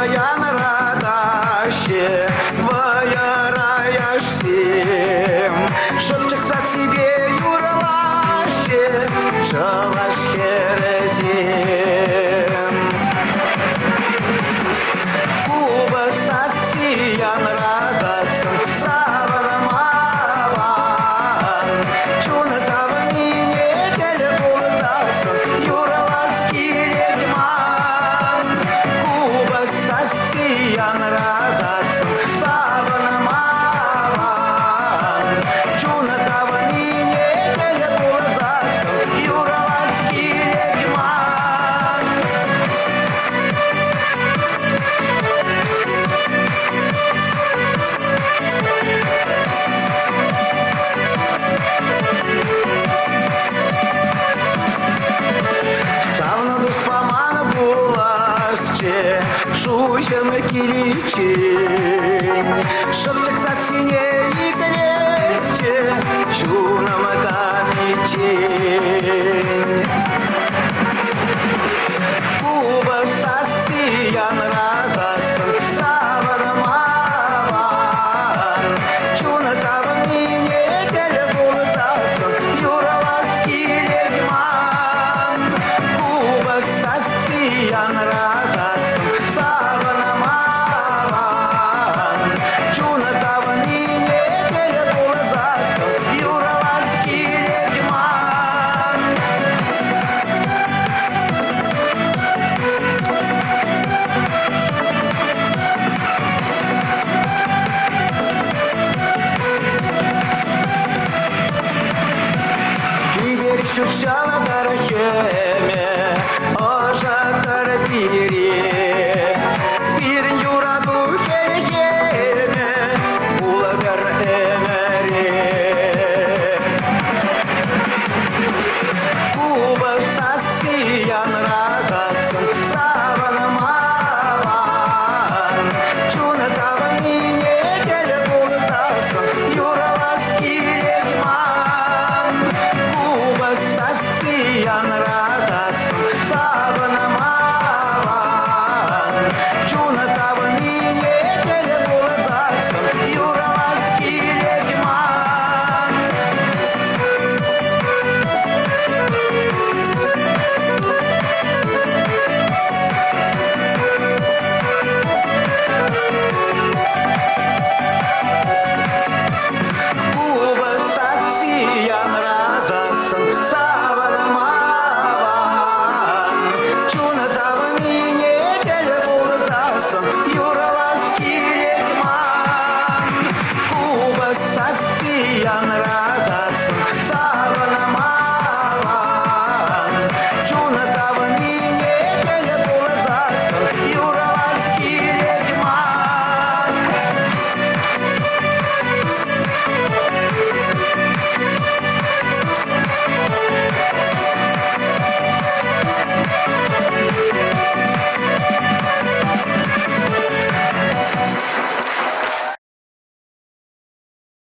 Аян радаще, ваяраешь всем, шепчется себе юрлаще, шалаш херезем. Куба сасиян разасын, савармаван, чуна завнине келе булзасын, юрлас килегман. Куба сасиян разасын, савармаван, чуна завнине келе булзасын, юрлас килегман. Савнадус паман буласче, шуйшем киличень, шепчется синее иглесче, чунам камичень. Куба сасиян разасын, савармаван, чуна завнине келе булзасын, юрлас килегман. Куба сасиян разасын, савармаван, чуна завнине келе булзасын, юрлас килегман. Кибер чурчала дарахе,